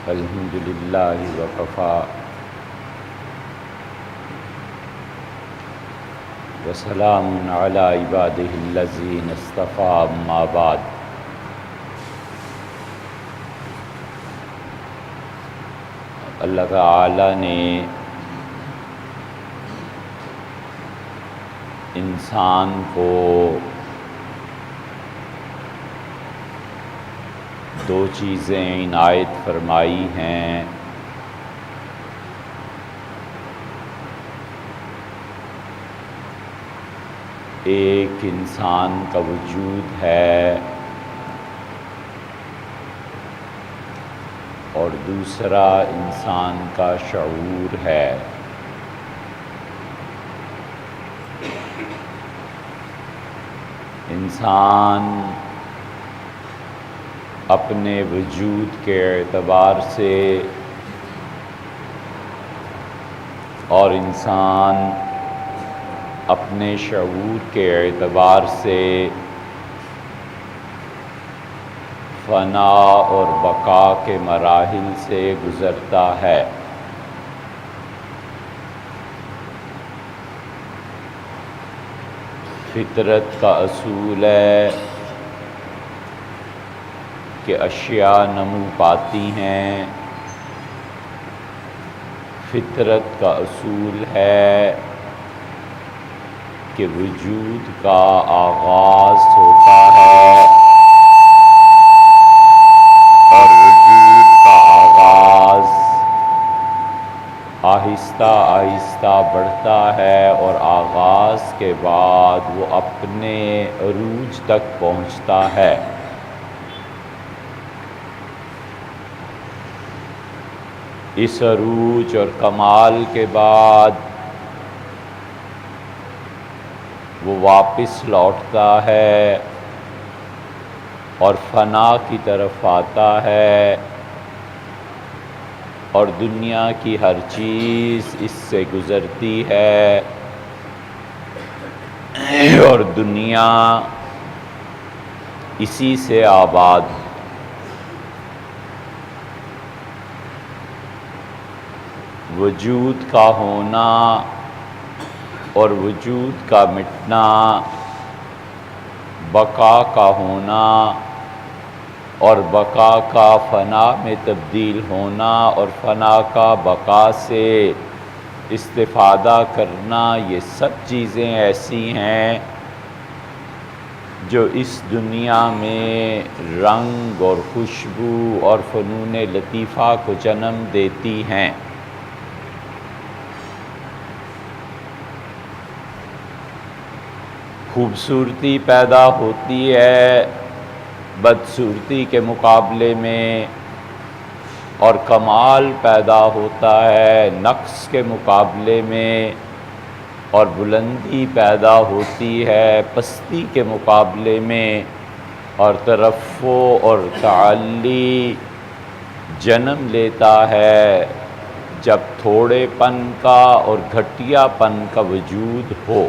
الحمد للہ وکفیٰ وسلام علی عبادہ الذین اصطفیٰ اما بعد۔ اللہ تعالی نے انسان کو دو چیزیں عنایت فرمائی ہیں۔ ایک انسان کا وجود ہے اور دوسرا انسان کا شعور ہے۔ انسان اپنے وجود کے اعتبار سے اور انسان اپنے شعور کے اعتبار سے فنا اور بقا کے مراحل سے گزرتا ہے۔ فطرت کا اصول ہے کہ اشیاء نمو پاتی ہیں۔ فطرت کا اصول ہے کہ وجود کا آغاز ہوتا ہے اور وجود کا آغاز آہستہ آہستہ بڑھتا ہے اور آغاز کے بعد وہ اپنے عروج تک پہنچتا ہے۔ اس عروج اور کمال کے بعد وہ واپس لوٹتا ہے اور فنا کی طرف آتا ہے اور دنیا کی ہر چیز اس سے گزرتی ہے اور دنیا اسی سے آباد۔ وجود کا ہونا اور وجود کا مٹنا، بقا کا ہونا اور بقا کا فنا میں تبدیل ہونا اور فنا کا بقا سے استفادہ کرنا، یہ سب چیزیں ایسی ہیں جو اس دنیا میں رنگ اور خوشبو اور فنون لطیفہ کو جنم دیتی ہیں۔ خوبصورتی پیدا ہوتی ہے بدصورتی کے مقابلے میں اور کمال پیدا ہوتا ہے نقص کے مقابلے میں اور بلندی پیدا ہوتی ہے پستی کے مقابلے میں اور ترفع اور تعلی جنم لیتا ہے جب تھوڑے پن کا اور گھٹیا پن کا وجود ہو۔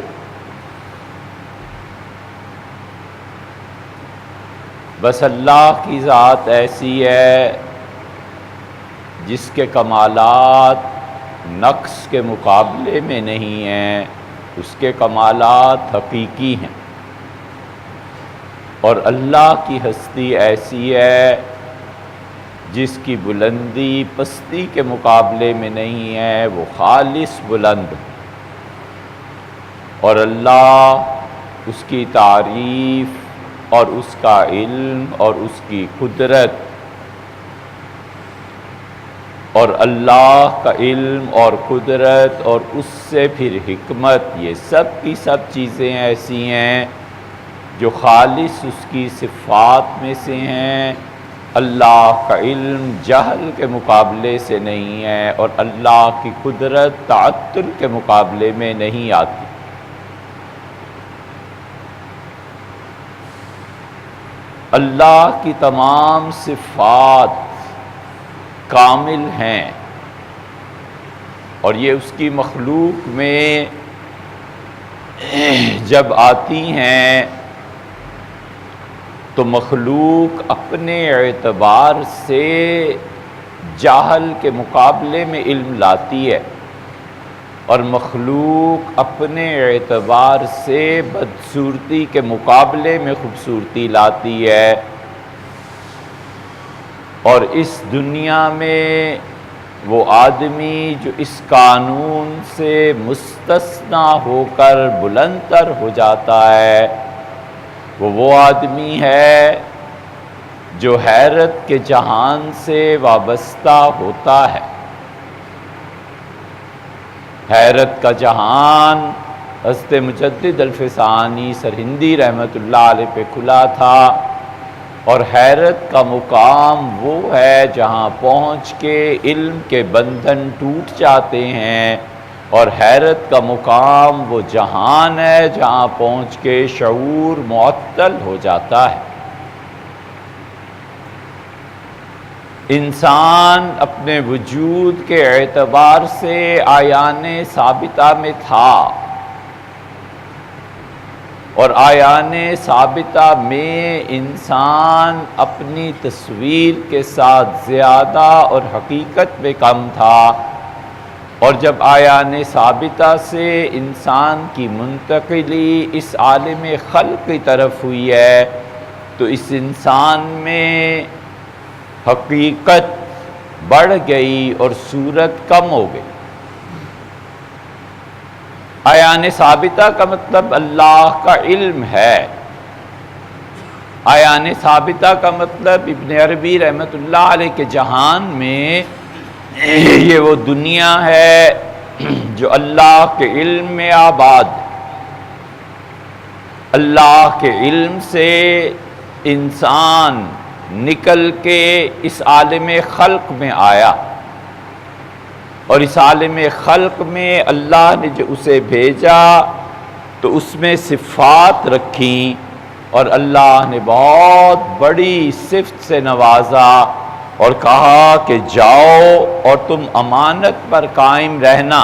بس اللہ کی ذات ایسی ہے جس کے کمالات نقص کے مقابلے میں نہیں ہیں، اس کے کمالات حقیقی ہیں، اور اللہ کی ہستی ایسی ہے جس کی بلندی پستی کے مقابلے میں نہیں ہے، وہ خالص بلند، اور اللہ اس کی تعریف اور اس کا علم اور اس کی قدرت اور اللہ کا علم اور قدرت اور اس سے پھر حکمت، یہ سب کی سب چیزیں ایسی ہیں جو خالص اس کی صفات میں سے ہیں۔ اللہ کا علم جہل کے مقابلے سے نہیں ہے اور اللہ کی قدرت تعطل کے مقابلے میں نہیں آتی۔ اللہ کی تمام صفات کامل ہیں اور یہ اس کی مخلوق میں جب آتی ہیں تو مخلوق اپنے اعتبار سے جاہل کے مقابلے میں علم لاتی ہے، اور مخلوق اپنے اعتبار سے بدصورتی کے مقابلے میں خوبصورتی لاتی ہے۔ اور اس دنیا میں وہ آدمی جو اس قانون سے مستثنی ہو کر بلند تر ہو جاتا ہے، وہ آدمی ہے جو حیرت کے جہان سے وابستہ ہوتا ہے۔ حیرت کا جہان حضرت مجدد الفسانی سرہندی رحمۃ اللہ علیہ پہ کھلا تھا، اور حیرت کا مقام وہ ہے جہاں پہنچ کے علم کے بندھن ٹوٹ جاتے ہیں، اور حیرت کا مقام وہ جہان ہے جہاں پہنچ کے شعور معطل ہو جاتا ہے۔ انسان اپنے وجود کے اعتبار سے آیان ثابتہ میں تھا، اور آیان ثابتہ میں انسان اپنی تصویر کے ساتھ زیادہ اور حقیقت میں کم تھا، اور جب آیان ثابتہ سے انسان کی منتقلی اس عالم خلق کی طرف ہوئی ہے تو اس انسان میں حقیقت بڑھ گئی اور صورت کم ہو گئی۔ آیان ثابتہ کا مطلب اللہ کا علم ہے، آیان ثابتہ کا مطلب ابن عربی رحمۃ اللہ علیہ کے جہان میں یہ وہ دنیا ہے جو اللہ کے علم میں آباد، اللہ کے علم سے انسان نکل کے اس عالم خلق میں آیا، اور اس عالم خلق میں اللہ نے جو اسے بھیجا تو اس میں صفات رکھیں، اور اللہ نے بہت بڑی صفت سے نوازا اور کہا کہ جاؤ اور تم امانت پر قائم رہنا۔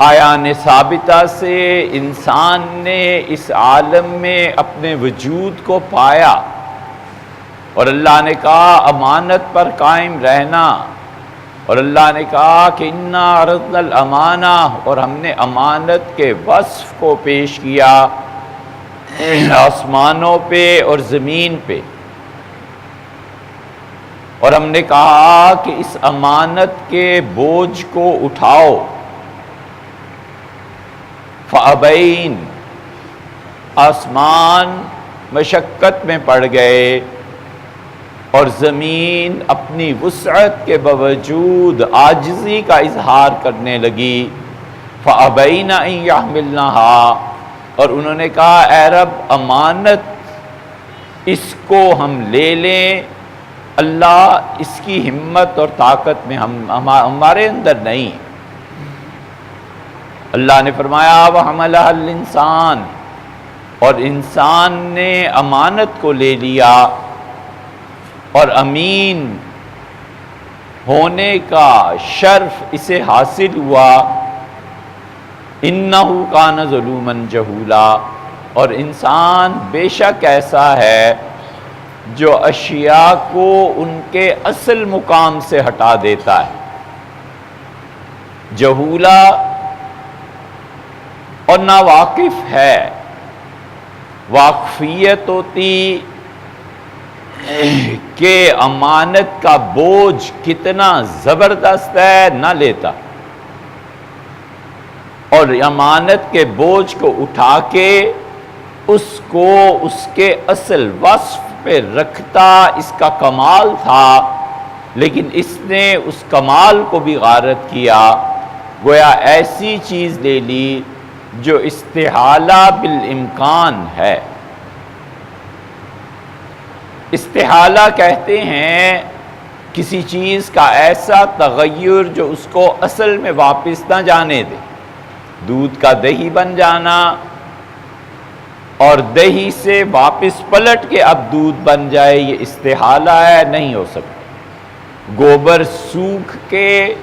آیان ثابتہ سے انسان نے اس عالم میں اپنے وجود کو پایا، اور اللہ نے کہا امانت پر قائم رہنا، اور اللہ نے کہا کہ انا عرضنا الامانہ، اور ہم نے امانت کے وصف کو پیش کیا آسمانوں پہ اور زمین پہ، اور ہم نے کہا کہ اس امانت کے بوجھ کو اٹھاؤ۔ فَأَبَيْنَ، آسمان مشقت میں پڑ گئے، اور زمین اپنی وسعت کے باوجود عاجزی کا اظہار کرنے لگی۔ فَأَبَيْنَ أَن يَحْمِلْنَهَا، اور انہوں نے کہا اے رب امانت اس کو ہم لے لیں، اللہ اس کی ہمت اور طاقت میں ہمارے اندر نہیں۔ اللہ نے فرمایا وَحَمَلَهَا الْإِنسَانُ، اور انسان نے امانت کو لے لیا، اور امین ہونے کا شرف اسے حاصل ہوا۔ اِنَّهُ كَانَ ظَلُومًا جَهُولًا، اور انسان بے شک ایسا ہے جو اشیاء کو ان کے اصل مقام سے ہٹا دیتا ہے۔ جہولا اور ناواقف ہے، واقفیت ہوتی کہ امانت کا بوجھ کتنا زبردست ہے نہ لیتا، اور امانت کے بوجھ کو اٹھا کے اس کو اس کے اصل وصف پہ رکھتا اس کا کمال تھا، لیکن اس نے اس کمال کو بھی غارت کیا، گویا ایسی چیز لے لی جو استحالہ بالامکان ہے۔ استحالہ کہتے ہیں کسی چیز کا ایسا تغیر جو اس کو اصل میں واپس نہ جانے دے۔ دودھ کا دہی بن جانا اور دہی سے واپس پلٹ کے اب دودھ بن جائے، یہ استحالہ ہے، نہیں ہو سکتا۔ گوبر سوکھ کے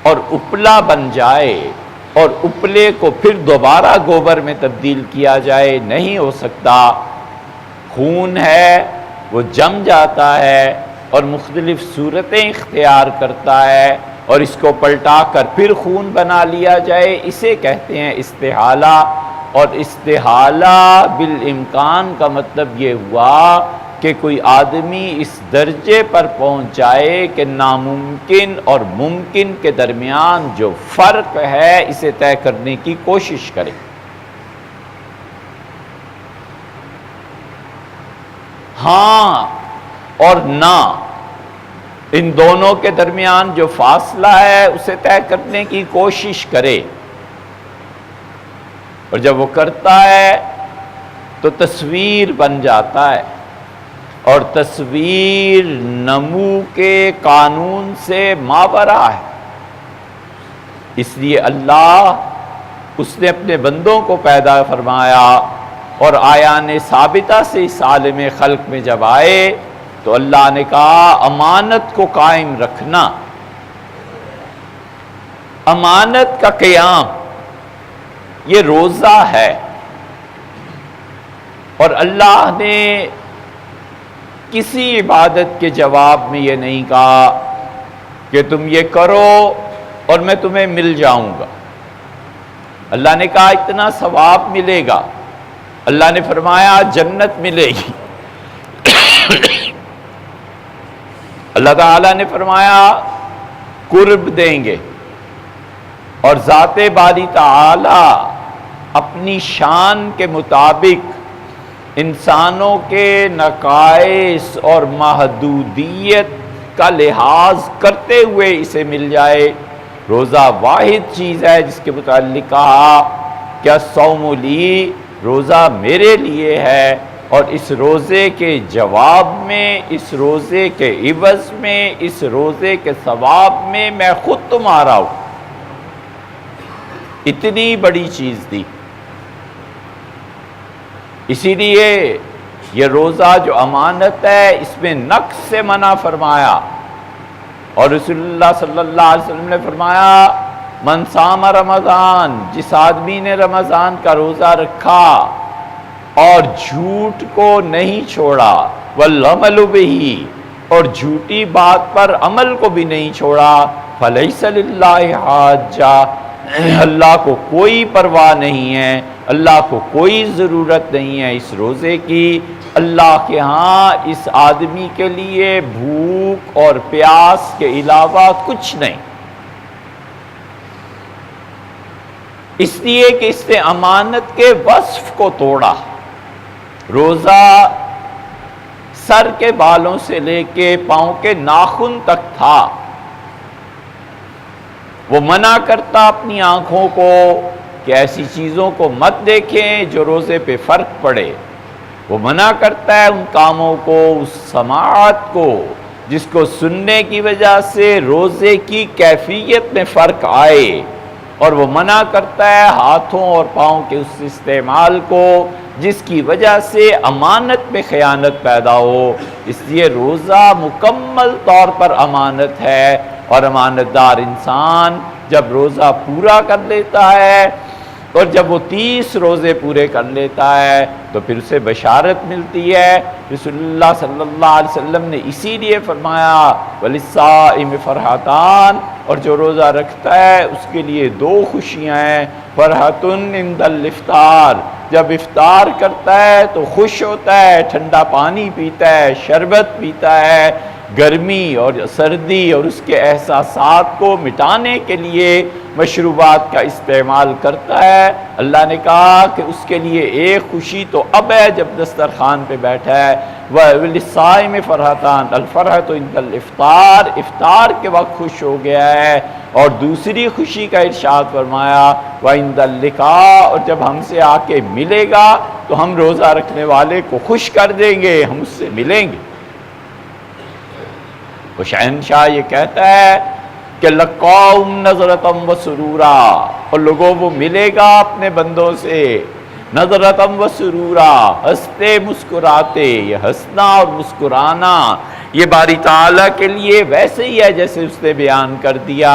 اور اپلا بن جائے اور اپلے کو پھر دوبارہ گوبر میں تبدیل کیا جائے، نہیں ہو سکتا۔ خون ہے وہ جم جاتا ہے، اور مختلف صورتیں اختیار کرتا ہے اور اس کو پلٹا کر پھر خون بنا لیا جائے، اسے کہتے ہیں استحالہ۔ اور استحالہ بالامکان کا مطلب یہ ہوا کہ کوئی آدمی اس درجے پر پہنچ جائے کہ ناممکن اور ممکن کے درمیان جو فرق ہے اسے طے کرنے کی کوشش کرے۔ ہاں اور نہ، ان دونوں کے درمیان جو فاصلہ ہے اسے طے کرنے کی کوشش کرے، اور جب وہ کرتا ہے تو تصویر بن جاتا ہے، اور تصویر نمو کے قانون سے ماورا ہے۔ اس لیے اللہ اس نے اپنے بندوں کو پیدا فرمایا، اور آیان ثابتہ سے اس عالم خلق میں جب آئے تو اللہ نے کہا امانت کو قائم رکھنا، امانت کا قیام یہ روزہ ہے۔ اور اللہ نے کسی عبادت کے جواب میں یہ نہیں کہا کہ تم یہ کرو اور میں تمہیں مل جاؤں گا۔ اللہ نے کہا اتنا ثواب ملے گا، اللہ نے فرمایا جنت ملے گی، اللہ تعالیٰ نے فرمایا قرب دیں گے، اور ذات باری تعالیٰ اپنی شان کے مطابق انسانوں کے نقائص اور محدودیت کا لحاظ کرتے ہوئے اسے مل جائے۔ روزہ واحد چیز ہے جس کے متعلق کہا کیا صوم لی، روزہ میرے لیے ہے، اور اس روزے کے جواب میں، اس روزے کے عوض میں، اس روزے کے ثواب میں میں خود تمہارا ہوں۔ اتنی بڑی چیز دی، اسی لیے یہ روزہ جو امانت ہے اس میں نقص سے منع فرمایا، اور رسول اللہ صلی اللہ علیہ وسلم نے فرمایا من صام رمضان، جس آدمی نے رمضان کا روزہ رکھا اور جھوٹ کو نہیں چھوڑا، والعمل بہ، اور جھوٹی بات پر عمل کو بھی نہیں چھوڑا، فلیس للہ حاجہ، اللہ کو کوئی پرواہ نہیں ہے، اللہ کو کوئی ضرورت نہیں ہے اس روزے کی، اللہ کے ہاں اس آدمی کے لیے بھوک اور پیاس کے علاوہ کچھ نہیں۔ اس لیے کہ اس نے امانت کے وصف کو توڑا۔ روزہ سر کے بالوں سے لے کے پاؤں کے ناخن تک تھا۔ وہ منع کرتا اپنی آنکھوں کو کہ ایسی چیزوں کو مت دیکھیں جو روزے پہ فرق پڑے۔ وہ منع کرتا ہے ان کاموں کو، اس سماعت کو جس کو سننے کی وجہ سے روزے کی کیفیت میں فرق آئے، اور وہ منع کرتا ہے ہاتھوں اور پاؤں کے اس استعمال کو جس کی وجہ سے امانت میں خیانت پیدا ہو۔ اس لیے روزہ مکمل طور پر امانت ہے، اور امانت دار انسان جب روزہ پورا کر لیتا ہے اور جب وہ 30 روزے پورے کر لیتا ہے تو پھر اسے بشارت ملتی ہے۔ رسول اللہ صلی اللہ علیہ وسلم نے اسی لیے فرمایا وَلِلصَّائِمِ فَرْحَتَانِ، اور جو روزہ رکھتا ہے اس کے لیے 2 خوشیاں ہیں، فرحتن عند الافطار، جب افطار کرتا ہے تو خوش ہوتا ہے، ٹھنڈا پانی پیتا ہے، شربت پیتا ہے، گرمی اور سردی اور اس کے احساسات کو مٹانے کے لیے مشروبات کا استعمال کرتا ہے۔ اللہ نے کہا کہ اس کے لیے ایک خوشی تو اب ہے جب دسترخوان پہ بیٹھا ہے، وَلِلصَّائِمِ فَرْحَتَانِ، الفرحۃ عند الافطار، افطار کے وقت خوش ہو گیا ہے، اور دوسری خوشی کا ارشاد فرمایا وَعِندَ اللِّقَاءِ، اور جب ہم سے آ کے ملے گا تو ہم روزہ رکھنے والے کو خوش کر دیں گے، ہم اس سے ملیں گے۔ شہنشاہ یہ کہتا ہے کہ لَقَاهُمْ نَظْرَةً وَسُرُورًا، اور لوگوں وہ ملے گا اپنے بندوں سے نظرتم و سرورا، ہنستے مسکراتے۔ یہ ہنسنا اور مسکرانا یہ باری تعالیٰ کے لیے ویسے ہی ہے جیسے اس نے بیان کر دیا،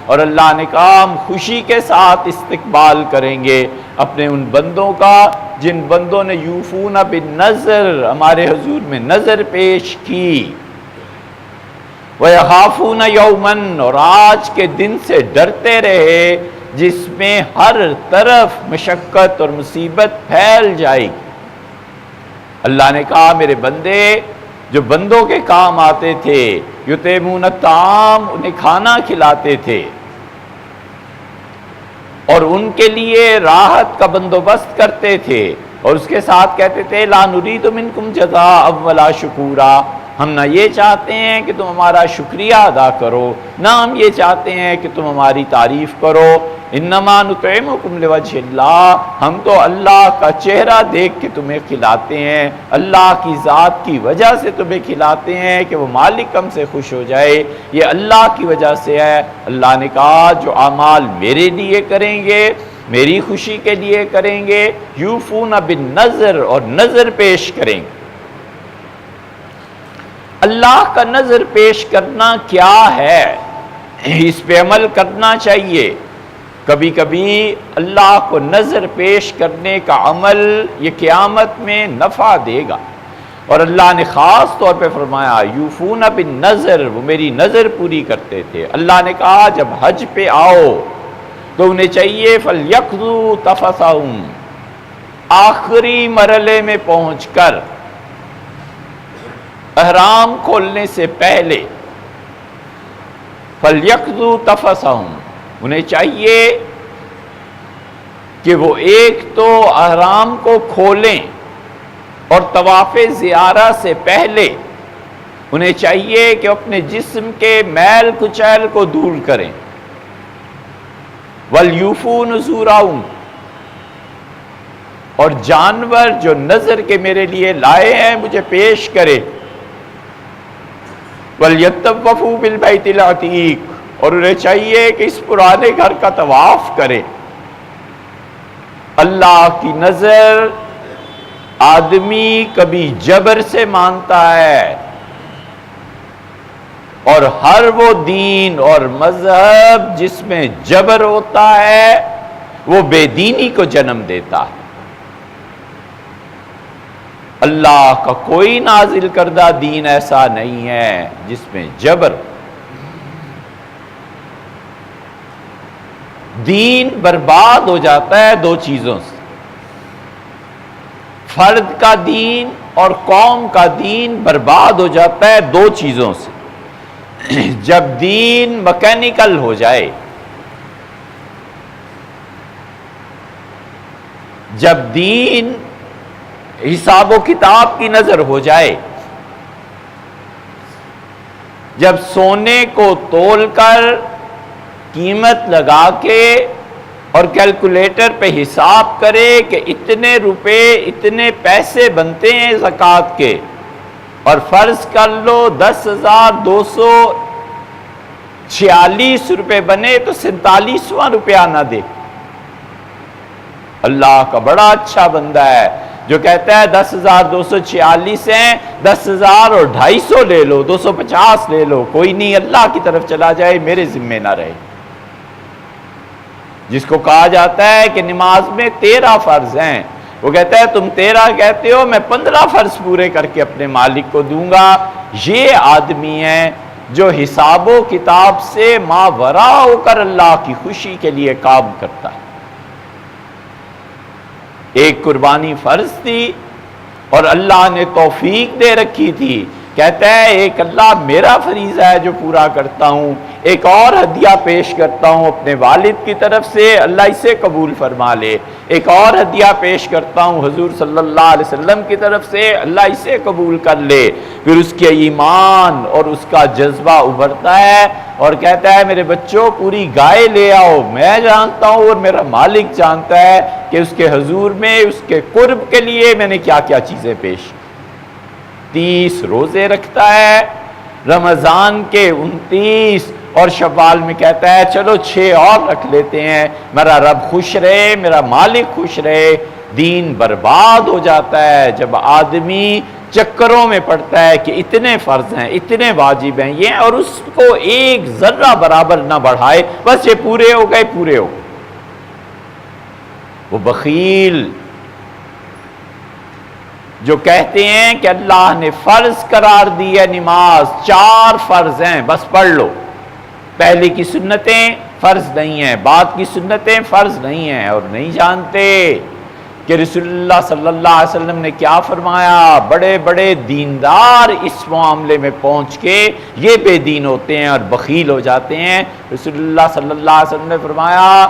اور اللہ نے کہا ہم خوشی کے ساتھ استقبال کریں گے اپنے ان بندوں کا جن بندوں نے یوفون بالنذر، ہمارے حضور میں نظر پیش کی۔ وَيَخَافُونَ يَوْمًا، اور آج کے دن سے ڈرتے رہے جس میں ہر طرف مشقت اور مصیبت پھیل جائے گی۔ اللہ نے کہا میرے بندے جو بندوں کے کام آتے تھے، یُطْعِمُونَ الطَّعَامَ، انہیں کھانا کھلاتے تھے اور ان کے لیے راحت کا بندوبست کرتے تھے، اور اس کے ساتھ کہتے تھے لَا نُرِيدُ مِنْكُمْ جَزَاءً وَلَا شُكُورًا، ہم نہ یہ چاہتے ہیں کہ تم ہمارا شکریہ ادا کرو، نہ ہم یہ چاہتے ہیں کہ تم ہماری تعریف کرو، انما نطعمکم لوجہ اللہ، ہم تو اللہ کا چہرہ دیکھ کے تمہیں کھلاتے ہیں، اللہ کی ذات کی وجہ سے تمہیں کھلاتے ہیں کہ وہ مالک ہم سے خوش ہو جائے، یہ اللہ کی وجہ سے ہے۔ اللہ نے کہا جو اعمال میرے لیے کریں گے، میری خوشی کے لیے کریں گے، یوفون بالنذر، اور نذر پیش کریں گے۔ اللہ کا نذر پیش کرنا کیا ہے، اس پہ عمل کرنا چاہیے۔ کبھی کبھی اللہ کو نذر پیش کرنے کا عمل یہ قیامت میں نفع دے گا، اور اللہ نے خاص طور پہ فرمایا یوفون بالنذر، وہ میری نذر پوری کرتے تھے۔ اللہ نے کہا جب حج پہ آؤ تو انہیں چاہیے فَلْيَقْضُوا تَفَثَهُمْ، آخری مرحلے میں پہنچ کر احرام کھولنے سے پہلے فَلْيَقْضُوا تَفَثَهُمْ، انہیں چاہیے کہ وہ ایک تو احرام کو کھولیں، اور طواف زیارہ سے پہلے انہیں چاہیے کہ اپنے جسم کے میل کچیل کو دور کریں۔ وَلْيُوفُوا نُذُورَهُمْ، اور جانور جو نذر کے میرے لیے لائے ہیں مجھے پیش کرے۔ وَلْيَطَّوَّفُوا بِالْبَيْتِ الْعَتِيقِ، اور انہیں چاہیے کہ اس پرانے گھر کا طواف کرے۔ اللہ کی نظر آدمی کبھی جبر سے مانتا ہے، اور ہر وہ دین اور مذہب جس میں جبر ہوتا ہے وہ بے دینی کو جنم دیتا ہے۔ اللہ کا کوئی نازل کردہ دین ایسا نہیں ہے جس میں جبر۔ دین برباد ہو جاتا ہے دو چیزوں سے، فرد کا دین اور قوم کا دین برباد ہو جاتا ہے دو چیزوں سے۔ جب دین مکینیکل ہو جائے، جب دین حساب و کتاب کی نظر ہو جائے، جب سونے کو تول کر قیمت لگا کے اور کیلکولیٹر پہ حساب کرے کہ اتنے روپے اتنے پیسے بنتے ہیں زکوٰۃ کے، اور فرض کر لو 10,246 روپے بنے تو 47واں روپیہ نہ دے۔ اللہ کا بڑا اچھا بندہ ہے جو کہتا ہے 10,246 ہیں، 10,000 اور 250 لے لو، 250 لے لو، کوئی نہیں، اللہ کی طرف چلا جائے، میرے ذمے نہ رہے۔ جس کو کہا جاتا ہے کہ نماز میں 13 فرض ہیں، وہ کہتا ہے تم 13 کہتے ہو، میں 15 فرض پورے کر کے اپنے مالک کو دوں گا۔ یہ آدمی ہے جو حساب و کتاب سے ماورا ہو کر اللہ کی خوشی کے لیے کام کرتا ہے۔ ایک قربانی فرض تھی اور اللہ نے توفیق دے رکھی تھی، کہتا ہے ایک اللہ میرا فریضہ ہے جو پورا کرتا ہوں، ایک اور ہدیہ پیش کرتا ہوں اپنے والد کی طرف سے، اللہ اسے قبول فرما لے، ایک اور ہدیہ پیش کرتا ہوں حضور صلی اللہ علیہ وسلم کی طرف سے، اللہ اسے قبول کر لے۔ پھر اس کے ایمان اور اس کا جذبہ ابھرتا ہے اور کہتا ہے میرے بچوں پوری گائے لے آؤ، میں جانتا ہوں اور میرا مالک جانتا ہے کہ اس کے حضور میں اس کے قرب کے لیے میں نے کیا کیا چیزیں پیش کی۔ 30 روزے رکھتا ہے، رمضان کے 29 اور شوال میں کہتا ہے چلو 6 اور رکھ لیتے ہیں، میرا رب خوش رہے، میرا مالک خوش رہے۔ دین برباد ہو جاتا ہے جب آدمی چکروں میں پڑتا ہے کہ اتنے فرض ہیں، اتنے واجب ہیں یہ، اور اس کو ایک ذرہ برابر نہ بڑھائے، بس یہ پورے ہو گئے پورے ہو گئے۔ وہ بخیل جو کہتے ہیں کہ اللہ نے فرض قرار دی ہے نماز، 4 فرض ہیں بس پڑھ لو، پہلے کی سنتیں فرض نہیں ہیں، بعد کی سنتیں فرض نہیں ہیں، اور نہیں جانتے کہ رسول اللہ صلی اللہ علیہ وسلم نے کیا فرمایا۔ بڑے بڑے دیندار اس معاملے میں پہنچ کے یہ بے دین ہوتے ہیں اور بخیل ہو جاتے ہیں۔ رسول اللہ صلی اللہ علیہ وسلم نے فرمایا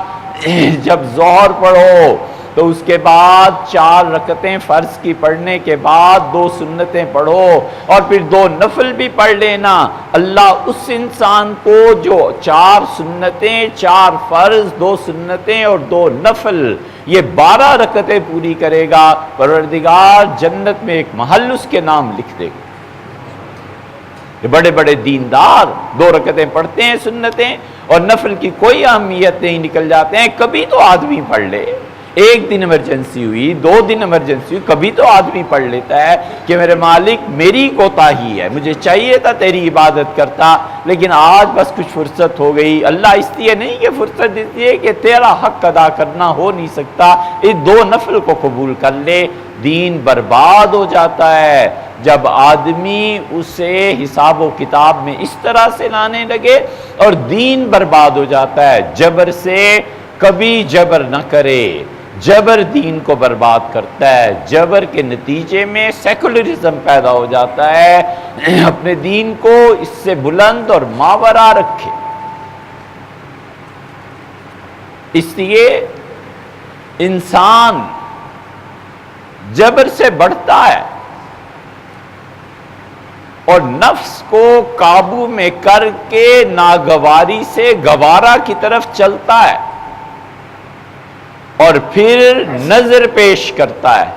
جب ظہر پڑھو تو اس کے بعد 4 رکعتیں فرض کی پڑھنے کے بعد 2 سنتیں پڑھو، اور پھر 2 نفل بھی پڑھ لینا۔ اللہ اس انسان کو جو 4 سنتیں، 4 فرض، 2 سنتیں اور 2 نفل، یہ 12 رکعتیں پوری کرے گا، پروردگار جنت میں ایک محل اس کے نام لکھ دے گا۔ یہ بڑے بڑے دیندار 2 رکعتیں پڑھتے ہیں سنتیں، اور نفل کی کوئی اہمیت نہیں، نکل جاتے ہیں۔ کبھی تو آدمی پڑھ لے، 1 دن ایمرجنسی ہوئی، 2 دن ایمرجنسی ہوئی، کبھی تو آدمی پڑھ لیتا ہے کہ میرے مالک میری کوتاہی ہے، مجھے چاہیے تھا تیری عبادت کرتا، لیکن آج بس کچھ فرصت ہو گئی۔ اللہ اس لیے نہیں کہ فرصت دیتی ہے کہ تیرا حق ادا کرنا ہو نہیں سکتا، اس 2 نفل کو قبول کر لے۔ دین برباد ہو جاتا ہے جب آدمی اسے حساب و کتاب میں اس طرح سے لانے لگے، اور دین برباد ہو جاتا ہے جبر سے۔ کبھی جبر نہ کرے، جبر دین کو برباد کرتا ہے، جبر کے نتیجے میں سیکولرزم پیدا ہو جاتا ہے۔ اپنے دین کو اس سے بلند اور ماورا رکھے۔ اس لیے انسان جبر سے بڑھتا ہے اور نفس کو قابو میں کر کے ناگواری سے گوارا کی طرف چلتا ہے، اور پھر نظر پیش کرتا ہے۔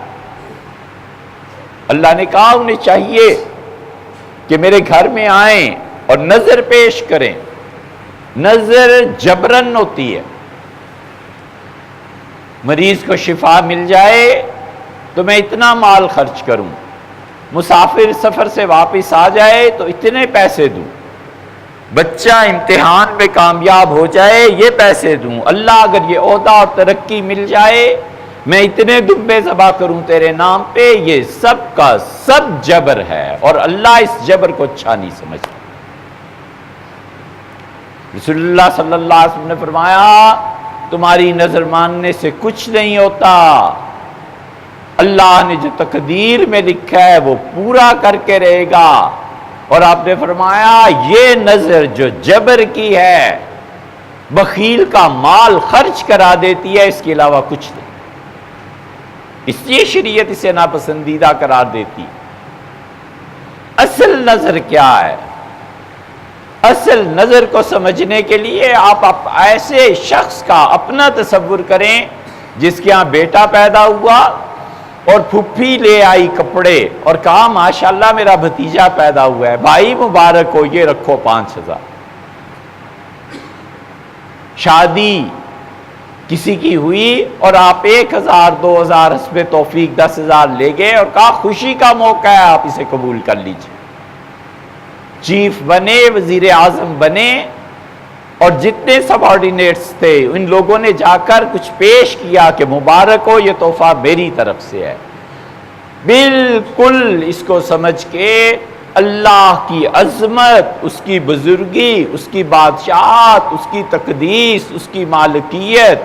اللہ نے کہا انہیں چاہیے کہ میرے گھر میں آئیں اور نظر پیش کریں۔ نظر جبرن ہوتی ہے۔ مریض کو شفا مل جائے تو میں اتنا مال خرچ کروں، مسافر سفر سے واپس آ جائے تو اتنے پیسے دوں، بچہ امتحان میں کامیاب ہو جائے یہ پیسے دوں، اللہ اگر یہ عہدہ اور ترقی مل جائے میں اتنے دمبے ذبح کروں تیرے نام پہ۔ یہ سب کا سب جبر ہے، اور اللہ اس جبر کو اچھا نہیں سمجھتا۔ رسول اللہ صلی اللہ علیہ وسلم نے فرمایا تمہاری نظر ماننے سے کچھ نہیں ہوتا، اللہ نے جو تقدیر میں لکھا ہے وہ پورا کر کے رہے گا۔ اور آپ نے فرمایا یہ نظر جو جبر کی ہے، بخیل کا مال خرچ کرا دیتی ہے، اس کے علاوہ کچھ نہیں۔ اس لیے شریعت اسے ناپسندیدہ قرار دیتی۔ اصل نظر کیا ہے؟ اصل نظر کو سمجھنے کے لیے آپ ایسے شخص کا اپنا تصور کریں جس کے ہاں بیٹا پیدا ہوا اور پھپھی لے آئی کپڑے اور کہا ماشاءاللہ میرا بھتیجا پیدا ہوا ہے، بھائی مبارک ہو، یہ رکھو 5000۔ شادی کسی کی ہوئی اور آپ 1000 2000 حسب توفیق 10000 لے گئے اور کہا خوشی کا موقع ہے آپ اسے قبول کر لیجئے۔ چیف بنے، وزیر اعظم بنے، اور جتنے سب آرڈینیٹس تھے ان لوگوں نے جا کر کچھ پیش کیا کہ مبارک ہو، یہ تحفہ میری طرف سے ہے۔ بالکل اس کو سمجھ کے اللہ کی عظمت، اس کی بزرگی، اس کی بادشاہت، اس کی تقدیس، اس کی مالکیت،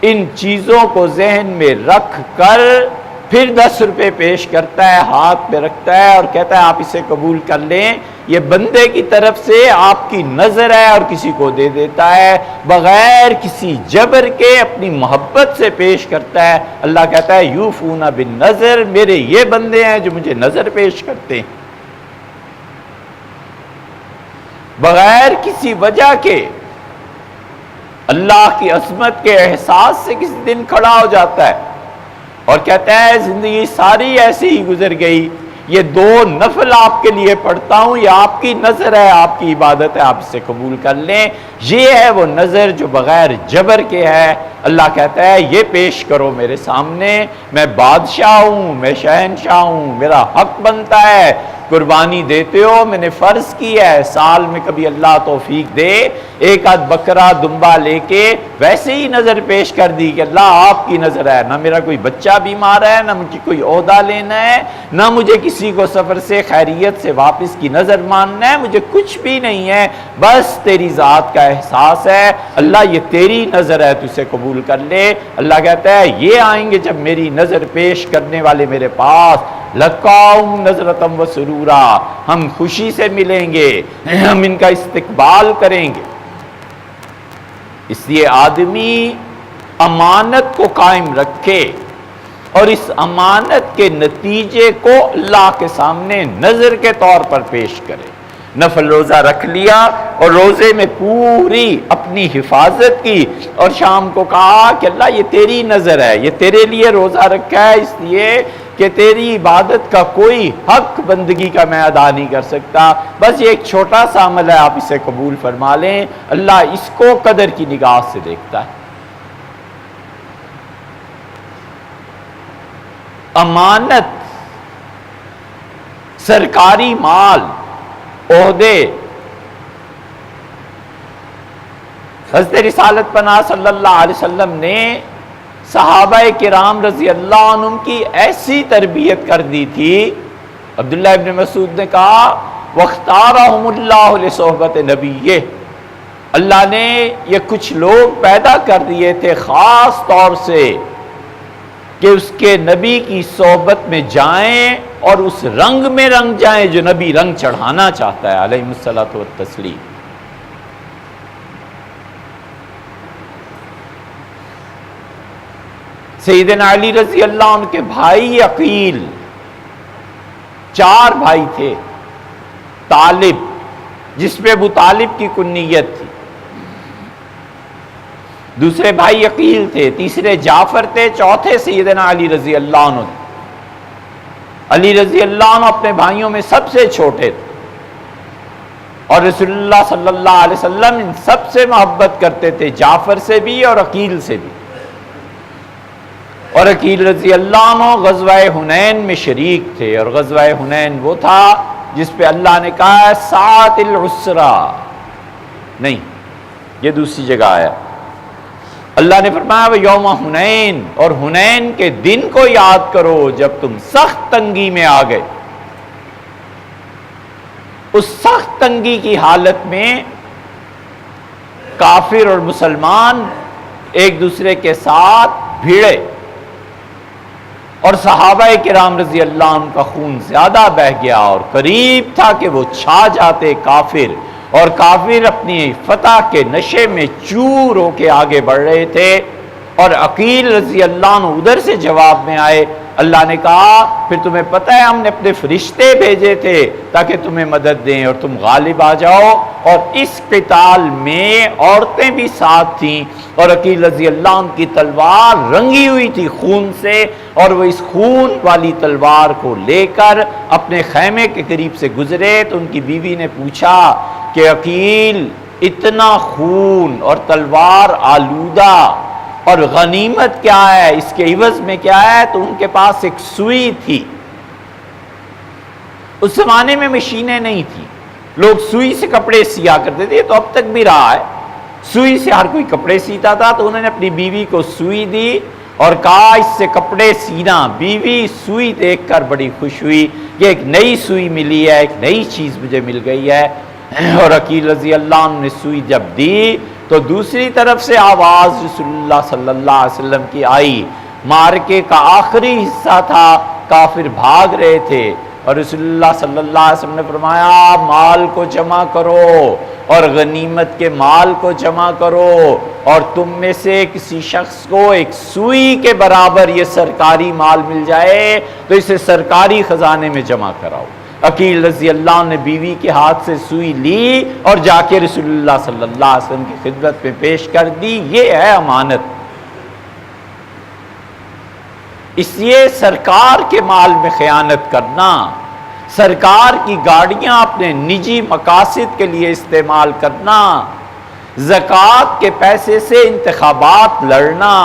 ان چیزوں کو ذہن میں رکھ کر پھر 10 روپے پیش کرتا ہے، ہاتھ پہ رکھتا ہے اور کہتا ہے آپ اسے قبول کر لیں، یہ بندے کی طرف سے آپ کی نظر ہے، اور کسی کو دے دیتا ہے بغیر کسی جبر کے، اپنی محبت سے پیش کرتا ہے۔ اللہ کہتا ہے یوفون بالنظر، میرے یہ بندے ہیں جو مجھے نظر پیش کرتے ہیں، بغیر کسی وجہ کے اللہ کی عظمت کے احساس سے کسی دن کھڑا ہو جاتا ہے اور کہتا ہے زندگی ساری ایسے ہی گزر گئی، یہ 2 نفل آپ کے لیے پڑھتا ہوں، یہ آپ کی نظر ہے، آپ کی عبادت ہے، آپ اسے قبول کر لیں۔ یہ ہے وہ نظر جو بغیر جبر کے ہے۔ اللہ کہتا ہے یہ پیش کرو میرے سامنے، میں بادشاہ ہوں، میں شہنشاہ ہوں، میرا حق بنتا ہے قربانی دیتے ہو، میں نے فرض کی ہے سال میں کبھی اللہ توفیق دے ایک آدھ بکرا دمبا لے کے ویسے ہی نظر پیش کر دی کہ اللہ آپ کی نظر ہے، نہ میرا کوئی بچہ بیمار ہے، نہ مجھے کوئی عہدہ لینا ہے، نہ مجھے کسی کو سفر سے خیریت سے واپس کی نظر ماننا ہے، مجھے کچھ بھی نہیں ہے، بس تیری ذات کا احساس ہے، اللہ یہ تیری نظر ہے، تو اسے قبول کر لے۔ اللہ کہتا ہے یہ آئیں گے جب میری نظر پیش کرنے والے میرے پاس، لقاؤں نظرتم و سرورا، ہم خوشی سے ملیں گے، ہم ان کا استقبال کریں گے۔ اس لیے آدمی امانت کو قائم رکھے اور اس امانت کے نتیجے کو اللہ کے سامنے نظر کے طور پر پیش کرے۔ نفل روزہ رکھ لیا اور روزے میں پوری اپنی حفاظت کی اور شام کو کہا کہ اللہ یہ تیری نظر ہے، یہ تیرے لیے روزہ رکھا ہے اس لیے کہ تیری عبادت کا کوئی حق بندگی کا میں ادا نہیں کر سکتا، بس یہ ایک چھوٹا سا عمل ہے، آپ اسے قبول فرما لیں، اللہ اس کو قدر کی نگاہ سے دیکھتا ہے۔ امانت، سرکاری مال، عہدے، حضرت رسالت پناہ صلی اللہ علیہ وسلم نے صحابہ کرام رضی اللہ عنہم کی ایسی تربیت کر دی تھی۔ عبداللہ ابن مسعود نے کہا وَاخْتَارَهُمُ اللَّهُ لِصُحْبَةِ نَبِيِّهِ، اللہ نے یہ کچھ لوگ پیدا کر دیے تھے خاص طور سے کہ اس کے نبی کی صحبت میں جائیں اور اس رنگ میں رنگ جائیں جو نبی رنگ چڑھانا چاہتا ہے علیہ الصلوۃ والتسلیم۔ سیدنا علی رضی اللہ عنہ کے بھائی عقیل، 4 بھائی تھے، طالب جس پہ ابو طالب کی کنیت تھی، دوسرے بھائی عقیل تھے، تیسرے جعفر تھے، چوتھے سیدنا علی رضی اللہ عنہ۔ علی رضی اللہ عنہ اپنے بھائیوں میں سب سے چھوٹے تھے اور رسول اللہ صلی اللہ علیہ وسلم ان سب سے محبت کرتے تھے، جعفر سے بھی اور عقیل سے بھی۔ اور عقیل رضی اللہ عنہ غزوہ حنین میں شریک تھے، اور غزوہ حنین وہ تھا جس پہ اللہ نے کہا ہے ساعۃ العسرہ، نہیں یہ دوسری جگہ آیا، اللہ نے فرمایا وہ یوم حنین، اور حنین کے دن کو یاد کرو جب تم سخت تنگی میں آ گئے۔ اس سخت تنگی کی حالت میں کافر اور مسلمان ایک دوسرے کے ساتھ بھیڑے اور صحابہ کرام رضی اللہ عنہ کا خون زیادہ بہہ گیا اور قریب تھا کہ وہ چھا جاتے کافر، اور کافر اپنی فتح کے نشے میں چور ہو کے آگے بڑھ رہے تھے، اور عقیل رضی اللہ عنہ ادھر سے جواب میں آئے۔ اللہ نے کہا پھر تمہیں پتہ ہے ہم نے اپنے فرشتے بھیجے تھے تاکہ تمہیں مدد دیں اور تم غالب آ جاؤ، اور اس قتال میں عورتیں بھی ساتھ تھیں، اور عقیل رضی اللہ عنہ کی تلوار رنگی ہوئی تھی خون سے، اور وہ اس خون والی تلوار کو لے کر اپنے خیمے کے قریب سے گزرے تو ان کی بیوی نے پوچھا کہ عقیل اتنا خون اور تلوار آلودہ اور غنیمت کیا ہے، اس کے عوض میں کیا ہے؟ تو ان کے پاس ایک سوئی تھی۔ اس زمانے میں مشینیں نہیں تھی، لوگ سوئی سے کپڑے سیا کرتے تھے، تو اب تک بھی رہا ہے، سوئی سے ہر کوئی کپڑے سیتا تھا۔ تو انہوں نے اپنی بیوی کو سوئی دی اور کہا اس سے کپڑے سینا۔ بیوی سوئی دیکھ کر بڑی خوش ہوئی کہ ایک نئی سوئی ملی ہے، ایک نئی چیز مجھے مل گئی ہے، اور عقیل رضی اللہ عنہ نے سوئی جب دی تو دوسری طرف سے آواز رسول اللہ صلی اللہ علیہ وسلم کی آئی۔ معرکے کا آخری حصہ تھا، کافر بھاگ رہے تھے، اور رسول اللہ صلی اللہ علیہ وسلم نے فرمایا مال کو جمع کرو اور غنیمت کے مال کو جمع کرو، اور تم میں سے کسی شخص کو ایک سوئی کے برابر یہ سرکاری مال مل جائے تو اسے سرکاری خزانے میں جمع کراؤ۔ عقیل رضی اللہ عنہ نے بیوی کے ہاتھ سے سوئی لی اور جا کے رسول اللہ صلی اللہ علیہ وسلم کی خدمت میں پیش کر دی۔ یہ ہے امانت۔ اس لیے سرکار کے مال میں خیانت کرنا، سرکار کی گاڑیاں اپنے نجی مقاصد کے لیے استعمال کرنا، زکوٰۃ کے پیسے سے انتخابات لڑنا،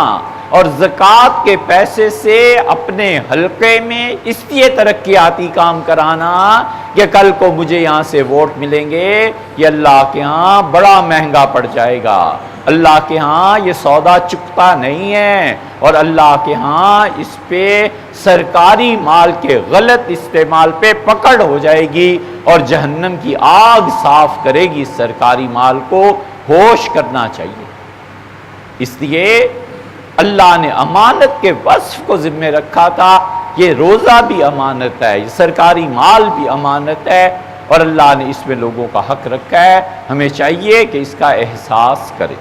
اور زکوٰۃ کے پیسے سے اپنے حلقے میں اس لیے ترقیاتی کام کرانا کہ کل کو مجھے یہاں سے ووٹ ملیں گے، یہ اللہ کے ہاں بڑا مہنگا پڑ جائے گا۔ اللہ کے ہاں یہ سودا چکتا نہیں ہے، اور اللہ کے ہاں اس پہ سرکاری مال کے غلط استعمال پہ پکڑ ہو جائے گی، اور جہنم کی آگ صاف کرے گی سرکاری مال کو۔ ہوش کرنا چاہیے۔ اس لیے اللہ نے امانت کے وصف کو ذمہ رکھا تھا، یہ روزہ بھی امانت ہے، یہ سرکاری مال بھی امانت ہے، اور اللہ نے اس میں لوگوں کا حق رکھا ہے، ہمیں چاہیے کہ اس کا احساس کریں۔